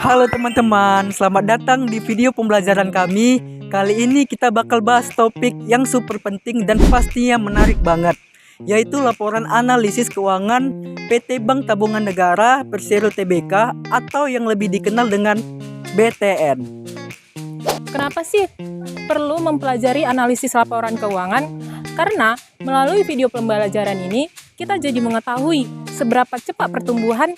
Halo teman-teman, selamat datang di video pembelajaran kami. Kali ini kita bakal bahas topik yang super penting dan pastinya menarik banget, yaitu laporan analisis keuangan PT Bank Tabungan Negara Persero Tbk atau yang lebih dikenal dengan BTN. Kenapa sih perlu mempelajari analisis laporan keuangan? Karena melalui video pembelajaran ini, kita jadi mengetahui seberapa cepat pertumbuhan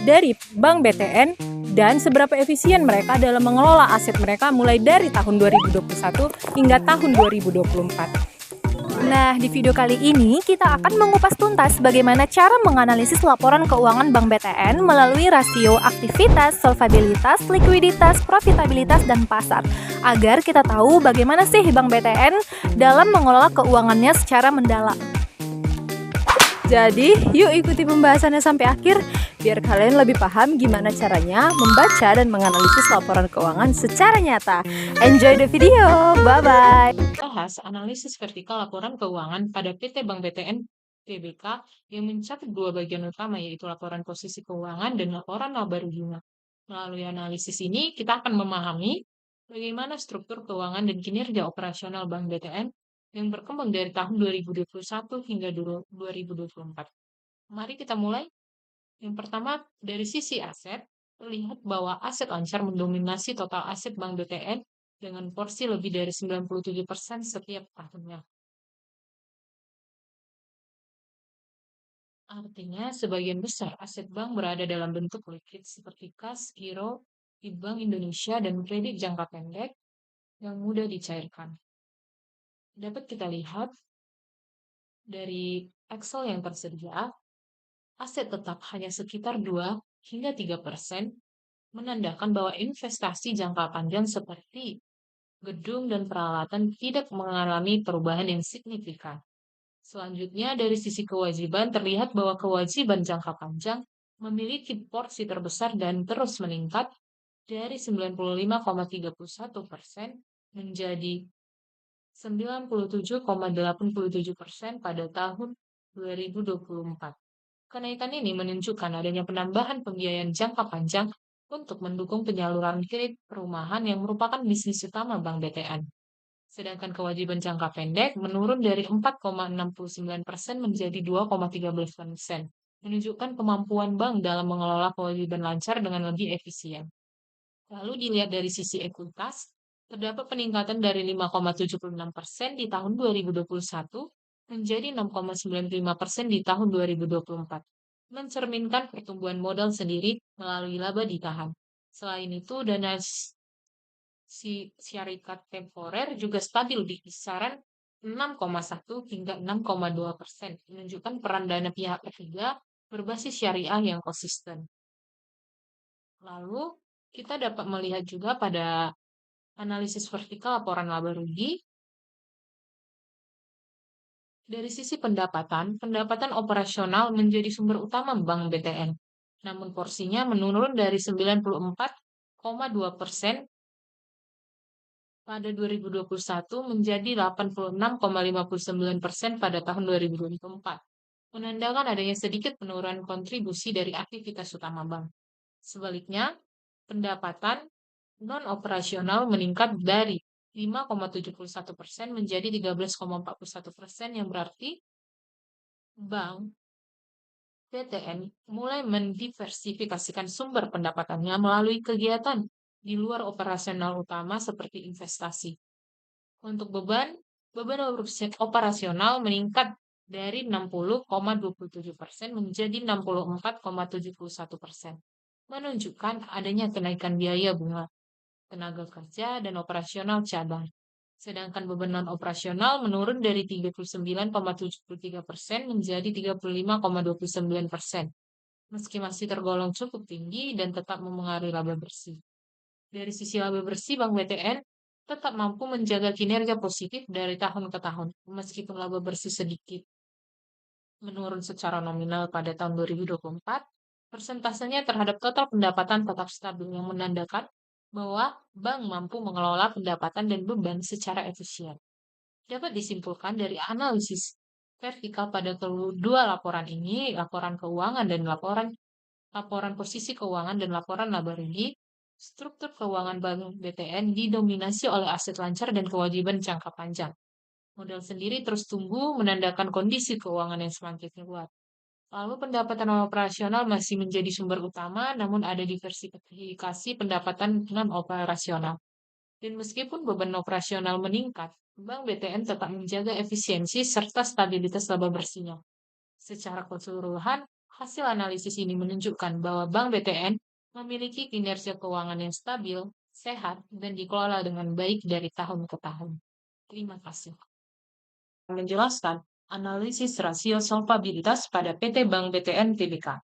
dari Bank BTN dan seberapa efisien mereka dalam mengelola aset mereka mulai dari tahun 2021 hingga tahun 2024. Nah, di video kali ini kita akan mengupas tuntas bagaimana cara menganalisis laporan keuangan Bank BTN melalui rasio aktivitas, solvabilitas, likuiditas, profitabilitas, dan pasar, agar kita tahu bagaimana sih Bank BTN dalam mengelola keuangannya secara mendalam. Jadi, yuk ikuti pembahasannya sampai akhir, biar kalian lebih paham gimana caranya membaca dan menganalisis laporan keuangan secara nyata. Enjoy the video, bye-bye! Bahas analisis vertikal laporan keuangan pada PT Bank BTN Tbk yang mencakup dua bagian utama, yaitu laporan posisi keuangan dan laporan laba ruginya. Melalui analisis ini, kita akan memahami bagaimana struktur keuangan dan kinerja operasional Bank BTN yang berkembang dari tahun 2021 hingga 2024. Mari kita mulai. Yang pertama, dari sisi aset, terlihat bahwa aset lancar mendominasi total aset Bank BTN dengan porsi lebih dari 97% setiap tahunnya. Artinya, sebagian besar aset bank berada dalam bentuk liquid seperti kas, giro, di Bank Indonesia, dan kredit jangka pendek yang mudah dicairkan. Dapat kita lihat dari Excel yang tersedia, aset tetap hanya sekitar 2 hingga 3%, menandakan bahwa investasi jangka panjang seperti gedung dan peralatan tidak mengalami perubahan yang signifikan. Selanjutnya, dari sisi kewajiban, terlihat bahwa kewajiban jangka panjang memiliki porsi terbesar dan terus meningkat dari 95,31% menjadi 97,87% pada tahun 2024. Kenaikan ini menunjukkan adanya penambahan pembiayaan jangka panjang untuk mendukung penyaluran kredit perumahan yang merupakan bisnis utama Bank BTN. Sedangkan kewajiban jangka pendek menurun dari 4,69% menjadi 2,13%, menunjukkan kemampuan bank dalam mengelola kewajiban lancar dengan lebih efisien. Lalu dilihat dari sisi ekuitas, terdapat peningkatan dari 5,76% di tahun 2021 menjadi 6,95% di tahun 2024, mencerminkan pertumbuhan modal sendiri melalui laba ditahan. Selain itu, dana syarikat temporer juga stabil di kisaran 6,1 hingga 6,2%, menunjukkan peran dana pihak ketiga berbasis syariah yang konsisten. Lalu, kita dapat melihat juga pada analisis vertikal laporan laba rugi. Dari sisi pendapatan operasional menjadi sumber utama Bank BTN. Namun porsinya menurun dari 94,2% pada 2021 menjadi 86,59% pada tahun 2024, menandakan adanya sedikit penurunan kontribusi dari aktivitas utama bank. Sebaliknya, pendapatan non-operasional meningkat dari 5,71% menjadi 13,41%, yang berarti Bank BTN mulai mendiversifikasikan sumber pendapatannya melalui kegiatan di luar operasional utama seperti investasi. Untuk beban operasional meningkat dari 60,27% menjadi 64,71%, menunjukkan adanya kenaikan biaya bunga, tenaga kerja, dan operasional cabang. Sedangkan beban non-operasional menurun dari 39,73% menjadi 35,29%, meski masih tergolong cukup tinggi dan tetap memengaruhi laba bersih. Dari sisi laba bersih, Bank BTN tetap mampu menjaga kinerja positif dari tahun ke tahun, meskipun laba bersih sedikit menurun secara nominal pada tahun 2024, persentasenya terhadap total pendapatan tetap stabil, yang menandakan bahwa bank mampu mengelola pendapatan dan beban secara efisien. Dapat disimpulkan dari analisis vertikal pada kedua laporan ini, laporan keuangan dan laporan posisi keuangan dan laporan laba rugi, struktur keuangan Bank BTN didominasi oleh aset lancar dan kewajiban jangka panjang. Modal sendiri terus tumbuh menandakan kondisi keuangan yang semakin kuat. Lalu pendapatan operasional masih menjadi sumber utama, namun ada diversifikasi pendapatan non-operasional. Dan meskipun beban operasional meningkat, Bank BTN tetap menjaga efisiensi serta stabilitas laba bersihnya. Secara keseluruhan, hasil analisis ini menunjukkan bahwa Bank BTN memiliki kinerja keuangan yang stabil, sehat, dan dikelola dengan baik dari tahun ke tahun. Terima kasih. Menjelaskan analisis rasio solvabilitas pada PT Bank BTN Tbk.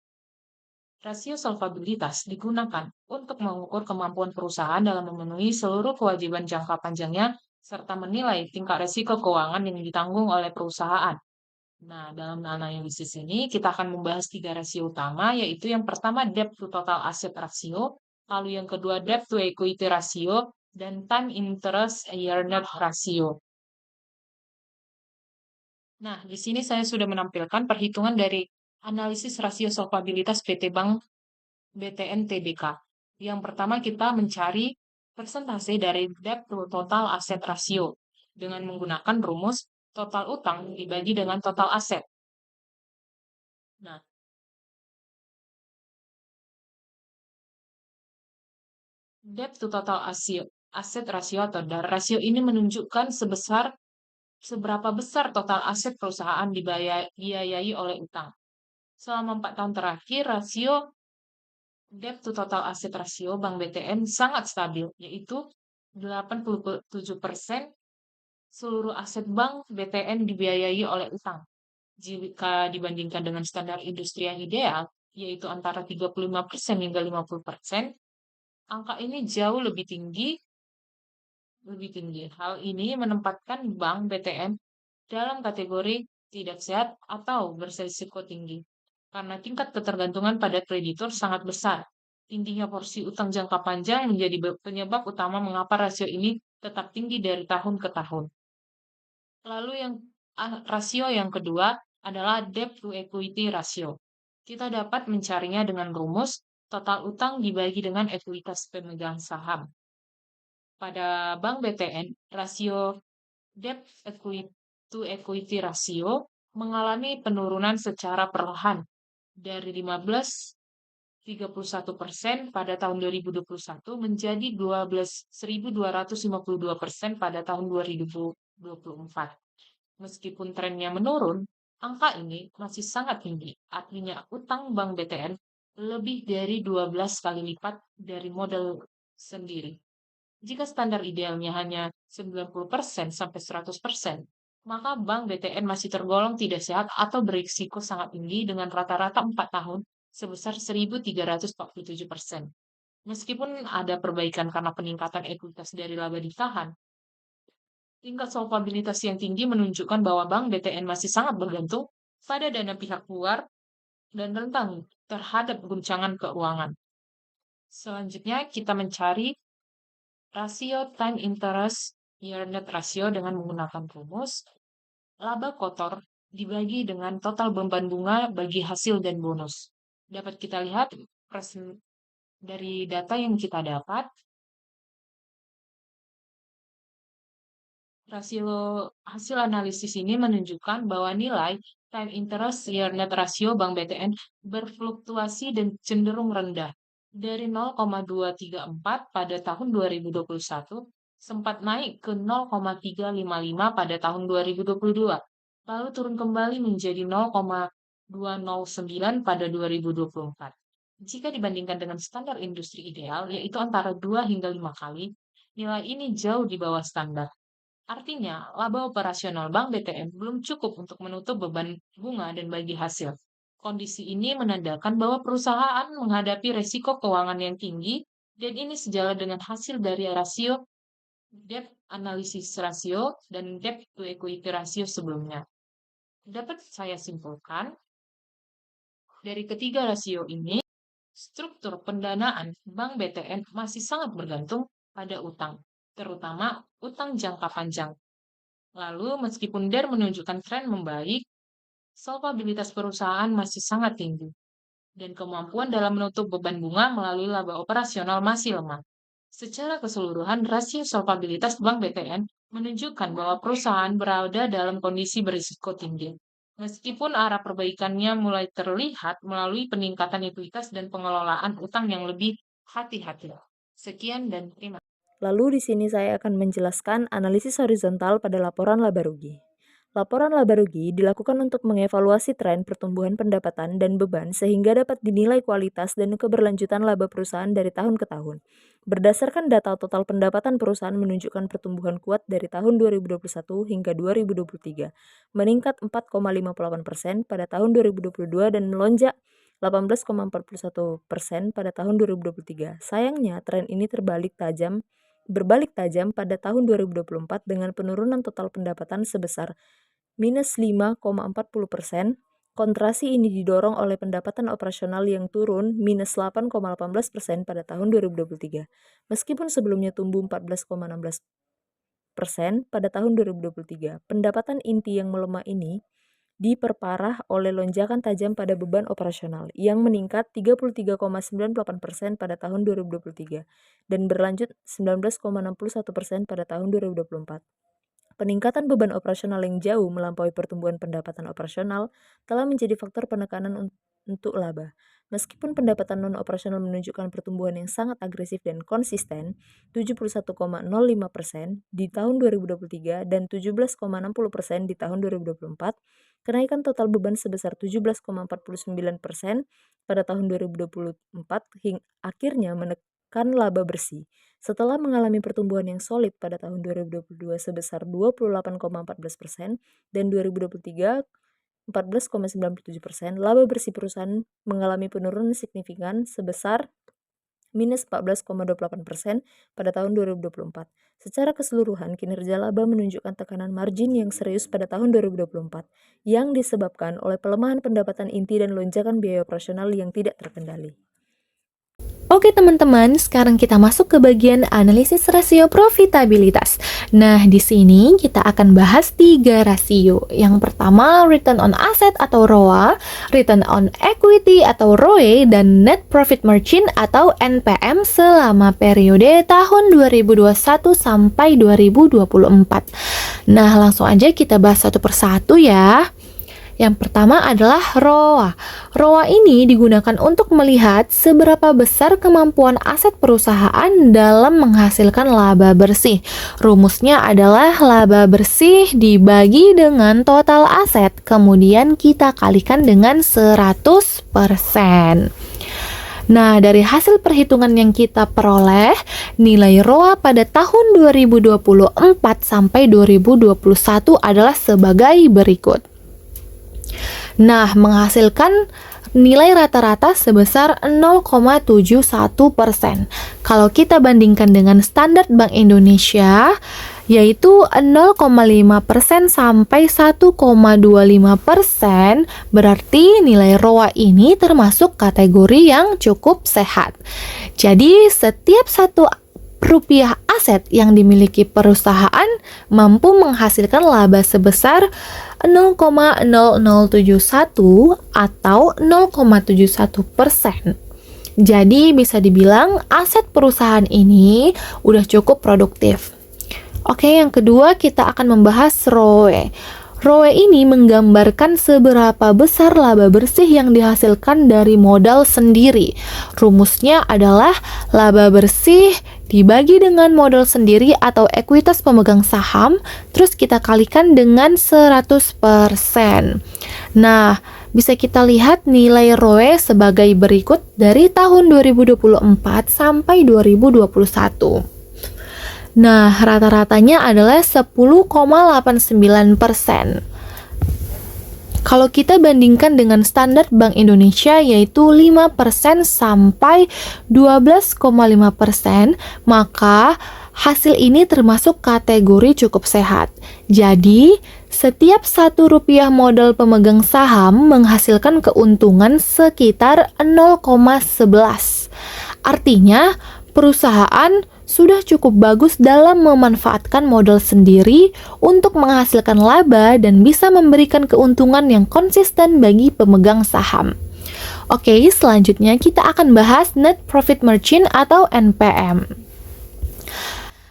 Rasio solvabilitas digunakan untuk mengukur kemampuan perusahaan dalam memenuhi seluruh kewajiban jangka panjangnya serta menilai tingkat risiko keuangan yang ditanggung oleh perusahaan. Nah, dalam analisis ini kita akan membahas 3 rasio utama, yaitu yang pertama debt to total asset ratio, lalu yang kedua debt to equity ratio, dan time interest earned ratio. Nah, di sini saya sudah menampilkan perhitungan dari analisis rasio solvabilitas PT Bank BTN Tbk. Yang pertama kita mencari persentase dari debt to total asset ratio dengan menggunakan rumus total utang dibagi dengan total aset. Nah, debt to total asset ratio atau DAR rasio ini menunjukkan seberapa besar total aset perusahaan dibiayai oleh utang. Selama 4 tahun terakhir, rasio debt to total asset ratio Bank BTN sangat stabil, yaitu 87% seluruh aset Bank BTN dibiayai oleh utang. Jika dibandingkan dengan standar industri yang ideal, yaitu antara 35% hingga 50%, angka ini jauh lebih tinggi. Hal ini menempatkan Bank BTN dalam kategori tidak sehat atau berisiko tinggi. Karena tingkat ketergantungan pada kreditur sangat besar. Tingginya porsi utang jangka panjang menjadi penyebab utama mengapa rasio ini tetap tinggi dari tahun ke tahun. Lalu rasio yang kedua adalah debt to equity ratio. Kita dapat mencarinya dengan rumus total utang dibagi dengan ekuitas pemegang saham. Pada Bank BTN, rasio debt to equity ratio mengalami penurunan secara perlahan dari 31% pada tahun 2021 menjadi 1.252% pada tahun 2024. Meskipun trennya menurun, angka ini masih sangat tinggi. Artinya utang Bank BTN lebih dari 12 kali lipat dari modal sendiri. Jika standar idealnya hanya 90% sampai 100%, maka Bank BTN masih tergolong tidak sehat atau berisiko sangat tinggi dengan rata-rata 4 tahun sebesar 1.347%. Meskipun ada perbaikan karena peningkatan ekuitas dari laba ditahan, tingkat solvabilitas yang tinggi menunjukkan bahwa Bank BTN masih sangat bergantung pada dana pihak luar dan rentan terhadap guncangan keuangan. Selanjutnya, kita mencari rasio time interest earned ratio dengan menggunakan rumus laba kotor dibagi dengan total beban bunga bagi hasil dan bonus. Dapat kita lihat dari data yang kita dapat, hasil analisis ini menunjukkan bahwa nilai time interest earned ratio Bank BTN berfluktuasi dan cenderung rendah. Dari 0,234 pada tahun 2021 sempat naik ke 0,355 pada tahun 2022, lalu turun kembali menjadi 0,209 pada 2024. Jika dibandingkan dengan standar industri ideal, yaitu antara 2 hingga 5 kali, nilai ini jauh di bawah standar. Artinya, laba operasional Bank BTN belum cukup untuk menutup beban bunga dan bagi hasil. Kondisi ini menandakan bahwa perusahaan menghadapi resiko keuangan yang tinggi dan ini sejalan dengan hasil dari rasio debt analisis rasio dan debt to equity rasio sebelumnya. Dapat saya simpulkan, dari ketiga rasio ini, struktur pendanaan Bank BTN masih sangat bergantung pada utang, terutama utang jangka panjang. Lalu, meskipun DER menunjukkan tren membaik, solvabilitas perusahaan masih sangat tinggi. dan kemampuan dalam menutup beban bunga melalui laba operasional masih lemah. Secara keseluruhan, rasio solvabilitas Bank BTN menunjukkan bahwa perusahaan berada dalam kondisi berisiko tinggi. Meskipun arah perbaikannya mulai terlihat melalui peningkatan ekuitas dan pengelolaan utang yang lebih hati-hati. Sekian dan terima kasih. Lalu di sini saya akan menjelaskan analisis horizontal pada laporan laba rugi. Laporan laba rugi dilakukan untuk mengevaluasi tren pertumbuhan pendapatan dan beban sehingga dapat dinilai kualitas dan keberlanjutan laba perusahaan dari tahun ke tahun. Berdasarkan data total pendapatan perusahaan menunjukkan pertumbuhan kuat dari tahun 2021 hingga 2023, meningkat 4,58% pada tahun 2022 dan melonjak 18,41% pada tahun 2023. Sayangnya, tren ini berbalik tajam pada tahun 2024 dengan penurunan total pendapatan sebesar minus 5,40%. Kontraksi ini didorong oleh pendapatan operasional yang turun minus 8,18% pada tahun 2023. Meskipun sebelumnya tumbuh 14,16% pada tahun 2023, pendapatan inti yang melemah ini diperparah oleh lonjakan tajam pada beban operasional yang meningkat 33,98% pada tahun 2023 dan berlanjut 19,61% pada tahun 2024. Peningkatan beban operasional yang jauh melampaui pertumbuhan pendapatan operasional telah menjadi faktor penekanan untuk laba. Meskipun pendapatan non-operasional menunjukkan pertumbuhan yang sangat agresif dan konsisten, 71,05% di tahun 2023 dan 17,60% di tahun 2024, kenaikan total beban sebesar 17,49% pada tahun 2024 hingga akhirnya menekan laba bersih. Setelah mengalami pertumbuhan yang solid pada tahun 2022 sebesar 28,14% dan 2023 14,97%, laba bersih perusahaan mengalami penurunan signifikan sebesar minus 14,28% pada tahun 2024. Secara keseluruhan, kinerja laba menunjukkan tekanan margin yang serius pada tahun 2024 yang disebabkan oleh pelemahan pendapatan inti dan lonjakan biaya operasional yang tidak terkendali. Oke teman-teman, sekarang kita masuk ke bagian analisis rasio profitabilitas. Nah, di sini kita akan bahas 3 rasio. Yang pertama, return on asset atau ROA, return on equity atau ROE, dan net profit margin atau NPM selama periode tahun 2021 sampai 2024. Nah, langsung aja kita bahas satu persatu ya. Yang pertama adalah ROA. ROA ini digunakan untuk melihat seberapa besar kemampuan aset perusahaan dalam menghasilkan laba bersih. Rumusnya adalah laba bersih dibagi dengan total aset, kemudian kita kalikan dengan 100%. Nah, dari hasil perhitungan yang kita peroleh, nilai ROA pada tahun 2024 sampai 2021 adalah sebagai berikut. Nah, menghasilkan nilai rata-rata sebesar 0,71%. Kalau kita bandingkan dengan standar Bank Indonesia, yaitu 0,5% sampai 1,25%, berarti nilai ROA ini termasuk kategori yang cukup sehat. Jadi, setiap satu rupiah aset yang dimiliki perusahaan mampu menghasilkan laba sebesar 0,0071 atau 0,71%. Jadi bisa dibilang aset perusahaan ini udah cukup produktif. Oke, yang kedua kita akan membahas ROE. ROE ini menggambarkan seberapa besar laba bersih yang dihasilkan dari modal sendiri. Rumusnya adalah laba bersih dibagi dengan modal sendiri atau ekuitas pemegang saham, terus kita kalikan dengan 100%. Nah, bisa kita lihat nilai ROE sebagai berikut dari tahun 2024 sampai 2021. Nah, rata-ratanya adalah 10,89%. Kalau kita bandingkan dengan standar Bank Indonesia yaitu 5% sampai 12,5%, maka hasil ini termasuk kategori cukup sehat. Jadi, setiap 1 rupiah modal pemegang saham menghasilkan keuntungan sekitar 0,11. Artinya, perusahaan sudah cukup bagus dalam memanfaatkan modal sendiri untuk menghasilkan laba dan bisa memberikan keuntungan yang konsisten bagi pemegang saham. Oke, selanjutnya kita akan bahas Net Profit Margin atau NPM.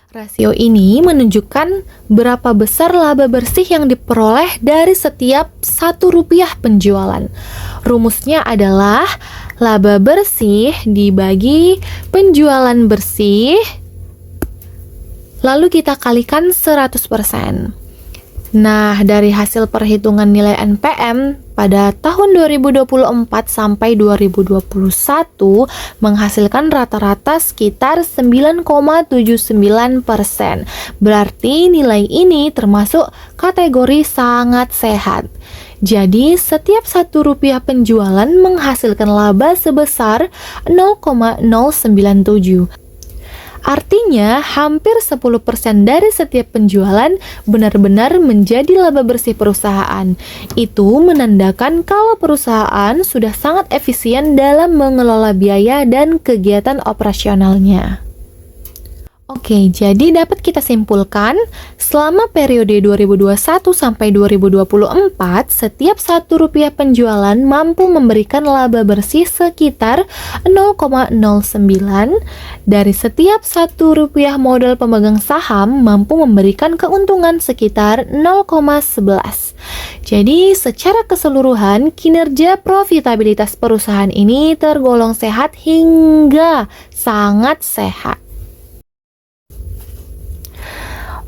Rasio ini menunjukkan berapa besar laba bersih yang diperoleh dari setiap Rp1 penjualan. Rumusnya adalah laba bersih dibagi penjualan bersih, lalu kita kalikan 100%. Nah, dari hasil perhitungan nilai NPM pada tahun 2024 sampai 2021 menghasilkan rata-rata sekitar 9,79%. Berarti nilai ini termasuk kategori sangat sehat. Jadi, setiap Rp1 penjualan menghasilkan laba sebesar 0,097. Artinya, hampir 10% dari setiap penjualan benar-benar menjadi laba bersih perusahaan. Itu menandakan kalau perusahaan sudah sangat efisien dalam mengelola biaya dan kegiatan operasionalnya. Oke, jadi dapat kita simpulkan, selama periode 2021 sampai 2024, setiap Rp1 penjualan mampu memberikan laba bersih sekitar 0,09. Dari setiap Rp1 modal pemegang saham mampu memberikan keuntungan sekitar 0,11. Jadi, secara keseluruhan, kinerja profitabilitas perusahaan ini tergolong sehat hingga sangat sehat.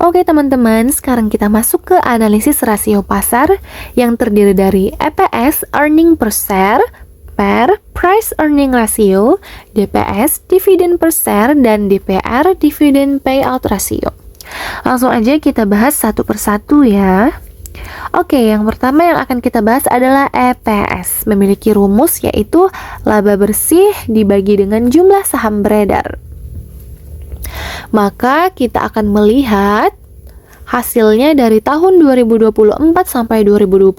Oke teman-teman, sekarang kita masuk ke analisis rasio pasar yang terdiri dari EPS, earning per share, PER, price earning ratio, DPS, dividend per share, dan DPR, dividend payout ratio. Langsung aja kita bahas satu persatu ya. Oke, yang pertama yang akan kita bahas adalah EPS, memiliki rumus yaitu laba bersih dibagi dengan jumlah saham beredar. Maka kita akan melihat hasilnya dari tahun 2024 sampai 2021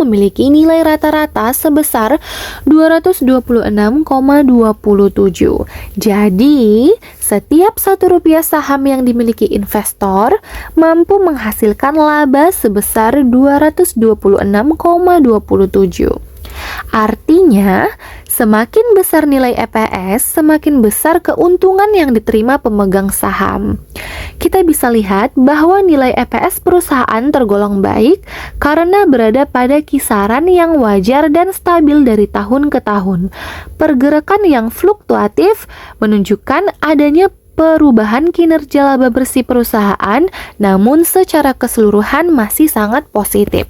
memiliki nilai rata-rata sebesar 226,27. Jadi, setiap Rp1 saham yang dimiliki investor mampu menghasilkan laba sebesar 226,27. Artinya, semakin besar nilai EPS, semakin besar keuntungan yang diterima pemegang saham. Kita bisa lihat bahwa nilai EPS perusahaan tergolong baik karena berada pada kisaran yang wajar dan stabil dari tahun ke tahun. Pergerakan yang fluktuatif menunjukkan adanya perubahan kinerja laba bersih perusahaan, namun secara keseluruhan masih sangat positif.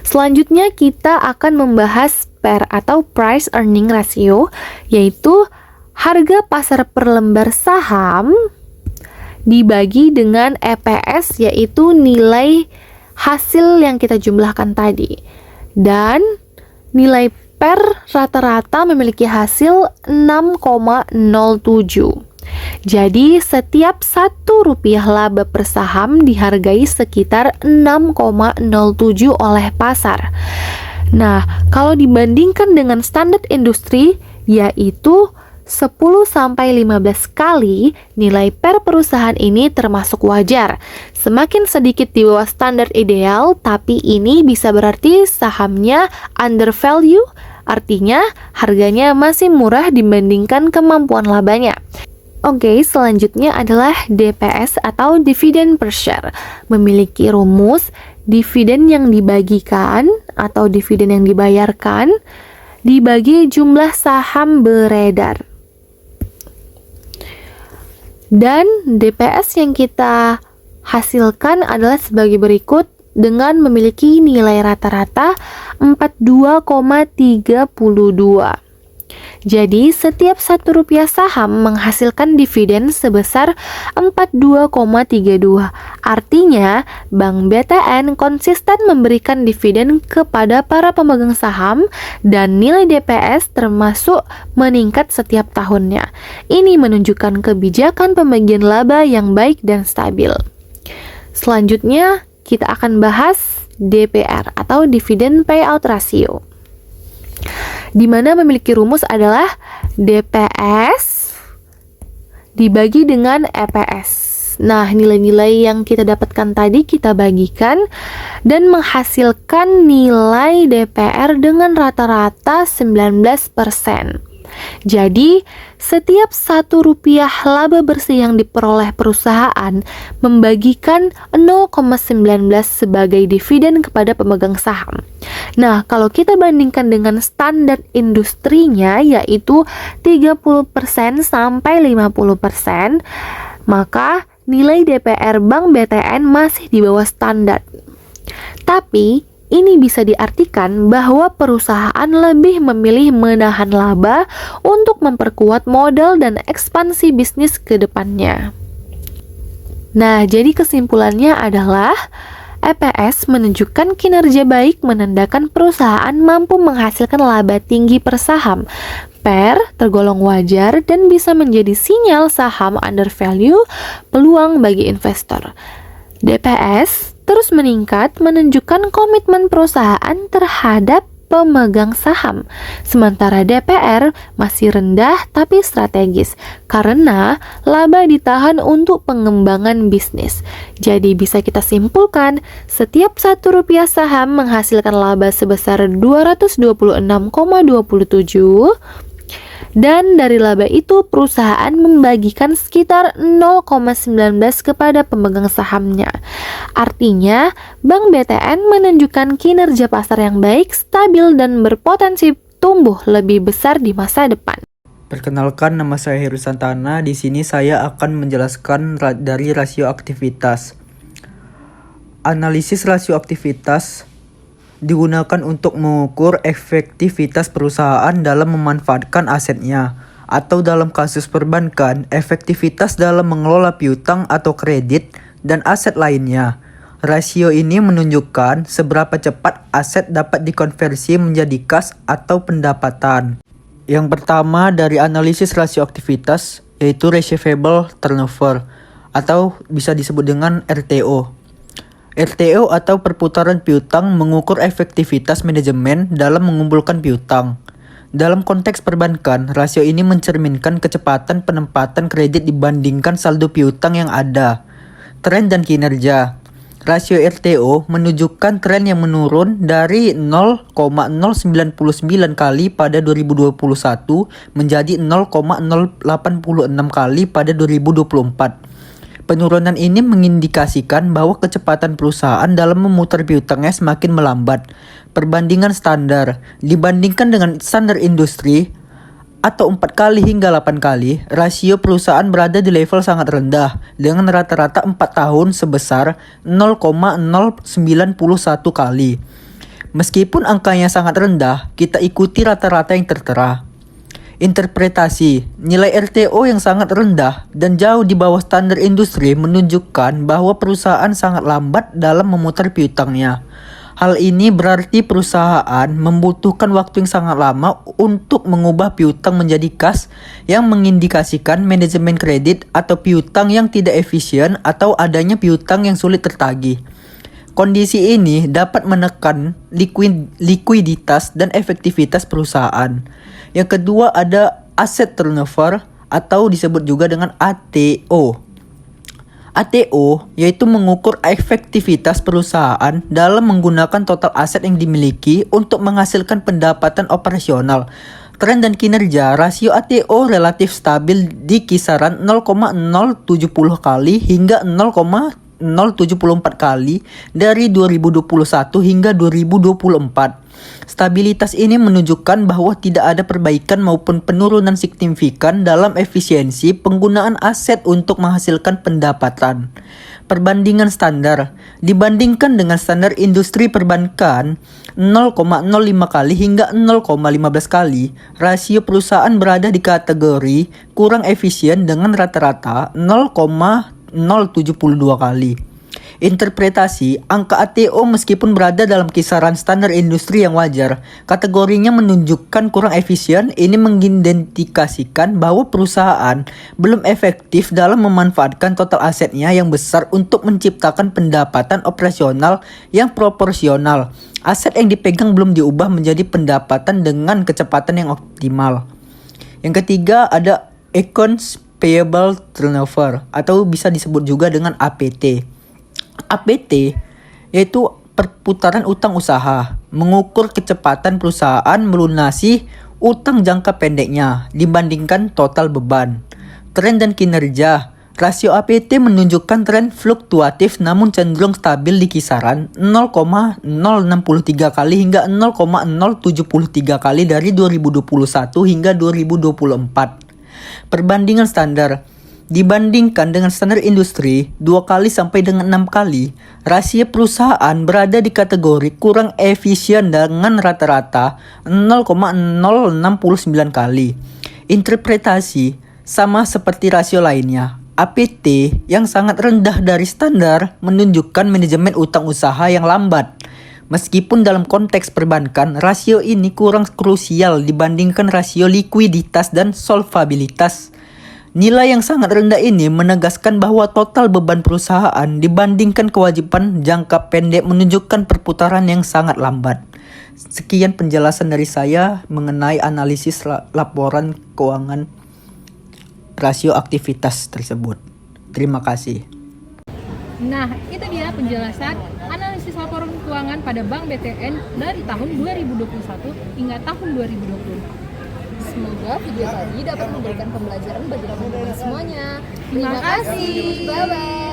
Selanjutnya kita akan membahas PER atau price earning ratio, yaitu harga pasar per lembar saham dibagi dengan EPS, yaitu nilai hasil yang kita jumlahkan tadi. Dan nilai PER rata-rata memiliki hasil 6,07. Jadi setiap Rp1 laba per saham dihargai sekitar 6,07 oleh pasar. Nah, kalau dibandingkan dengan standar industri yaitu 10-15 kali, nilai per perusahaan ini termasuk wajar. Semakin sedikit di bawah standar ideal, tapi ini bisa berarti sahamnya undervalue, artinya harganya masih murah dibandingkan kemampuan labanya. Oke, selanjutnya adalah DPS atau dividen per share. Memiliki rumus dividen yang dibagikan atau dividen yang dibayarkan dibagi jumlah saham beredar. Dan DPS yang kita hasilkan adalah sebagai berikut dengan memiliki nilai rata-rata 42,32. Jadi, setiap Rp1 saham menghasilkan dividen sebesar 42,32. Artinya, Bank BTN konsisten memberikan dividen kepada para pemegang saham dan nilai DPS termasuk meningkat setiap tahunnya. Ini menunjukkan kebijakan pembagian laba yang baik dan stabil. Selanjutnya, kita akan bahas DPR atau Dividend Payout Ratio, di mana memiliki rumus adalah DPS dibagi dengan EPS. Nah, nilai-nilai yang kita dapatkan tadi kita bagikan dan menghasilkan nilai DPR dengan rata-rata 19%. Jadi, setiap Rp1 laba bersih yang diperoleh perusahaan membagikan 0,19 sebagai dividen kepada pemegang saham. Nah, kalau kita bandingkan dengan standar industrinya yaitu 30% sampai 50%, maka nilai DPR Bank BTN masih di bawah standar. Tapi, ini bisa diartikan bahwa perusahaan lebih memilih menahan laba untuk memperkuat modal dan ekspansi bisnis ke depannya. Nah, jadi kesimpulannya adalah EPS menunjukkan kinerja baik menandakan perusahaan mampu menghasilkan laba tinggi per saham. PER tergolong wajar dan bisa menjadi sinyal saham undervalue peluang bagi investor. DPS terus meningkat menunjukkan komitmen perusahaan terhadap pemegang saham. Sementara DPR masih rendah tapi strategis karena laba ditahan untuk pengembangan bisnis. Jadi bisa kita simpulkan, setiap Rp1 saham menghasilkan laba sebesar 226,27 dan dari laba itu perusahaan membagikan sekitar 0,19 kepada pemegang sahamnya. Artinya, Bank BTN menunjukkan kinerja pasar yang baik, stabil, dan berpotensi tumbuh lebih besar di masa depan. Perkenalkan, nama saya Heru Santana. Di sini saya akan menjelaskan dari rasio aktivitas. Analisis rasio aktivitas digunakan untuk mengukur efektivitas perusahaan dalam memanfaatkan asetnya, atau dalam kasus perbankan, efektivitas dalam mengelola piutang atau kredit dan aset lainnya. Rasio ini menunjukkan seberapa cepat aset dapat dikonversi menjadi kas atau pendapatan. Yang pertama dari analisis rasio aktivitas yaitu receivable turnover atau bisa disebut dengan RTO. RTO atau perputaran piutang mengukur efektivitas manajemen dalam mengumpulkan piutang. Dalam konteks perbankan, rasio ini mencerminkan kecepatan penempatan kredit dibandingkan saldo piutang yang ada. Tren dan kinerja. Rasio RTO menunjukkan tren yang menurun dari 0,099 kali pada 2021 menjadi 0,086 kali pada 2024. Penurunan ini mengindikasikan bahwa kecepatan perusahaan dalam memutar piutangnya semakin melambat. Perbandingan standar dibandingkan dengan standar industri atau 4 kali hingga 8 kali, rasio perusahaan berada di level sangat rendah dengan rata-rata 4 tahun sebesar 0,091 kali. Meskipun angkanya sangat rendah, kita ikuti rata-rata yang tertera. Interpretasi, nilai RTO yang sangat rendah dan jauh di bawah standar industri menunjukkan bahwa perusahaan sangat lambat dalam memutar piutangnya. Hal ini berarti perusahaan membutuhkan waktu yang sangat lama untuk mengubah piutang menjadi kas, yang mengindikasikan manajemen kredit atau piutang yang tidak efisien atau adanya piutang yang sulit tertagih. Kondisi ini dapat menekan likuiditas dan efektivitas perusahaan. Yang kedua ada asset turnover atau disebut juga dengan ATO. ATO yaitu mengukur efektivitas perusahaan dalam menggunakan total aset yang dimiliki untuk menghasilkan pendapatan operasional. Tren dan kinerja rasio ATO relatif stabil di kisaran 0,070 kali hingga 0,074 kali dari 2021 hingga 2024. Stabilitas ini menunjukkan bahwa tidak ada perbaikan maupun penurunan signifikan dalam efisiensi penggunaan aset untuk menghasilkan pendapatan. Perbandingan standar dibandingkan dengan standar industri perbankan 0,05 kali hingga 0,15 kali, rasio perusahaan berada di kategori kurang efisien dengan rata-rata 0,072 kali. Interpretasi, angka ATO meskipun berada dalam kisaran standar industri yang wajar, kategorinya menunjukkan kurang efisien. Ini mengidentifikasikan bahwa perusahaan belum efektif dalam memanfaatkan total asetnya yang besar untuk menciptakan pendapatan operasional yang proporsional. Aset yang dipegang belum diubah menjadi pendapatan dengan kecepatan yang optimal. Yang ketiga ada accounts Payable Turnover atau bisa disebut juga dengan APT. APT yaitu perputaran utang usaha, mengukur kecepatan perusahaan melunasi utang jangka pendeknya dibandingkan total beban. Tren dan kinerja. Rasio APT menunjukkan tren fluktuatif namun cenderung stabil di kisaran 0,063 kali hingga 0,073 kali dari 2021 hingga 2024. Perbandingan standar. Dibandingkan dengan standar industri 2 kali sampai dengan 6 kali, rasio perusahaan berada di kategori kurang efisien dengan rata-rata 0,069 kali. Interpretasi sama seperti rasio lainnya. APT yang sangat rendah dari standar menunjukkan manajemen utang usaha yang lambat. Meskipun dalam konteks perbankan, rasio ini kurang krusial dibandingkan rasio likuiditas dan solvabilitas. Nilai yang sangat rendah ini menegaskan bahwa total beban perusahaan dibandingkan kewajiban jangka pendek menunjukkan perputaran yang sangat lambat. Sekian penjelasan dari saya mengenai analisis laporan keuangan rasio aktivitas tersebut. Terima kasih. Nah, itu dia penjelasan analisis laporan keuangan pada Bank BTN dari tahun 2021 hingga tahun 2020. Semoga video tadi dapat memberikan pembelajaran bagi teman-teman semuanya. Terima kasih. Bye-bye.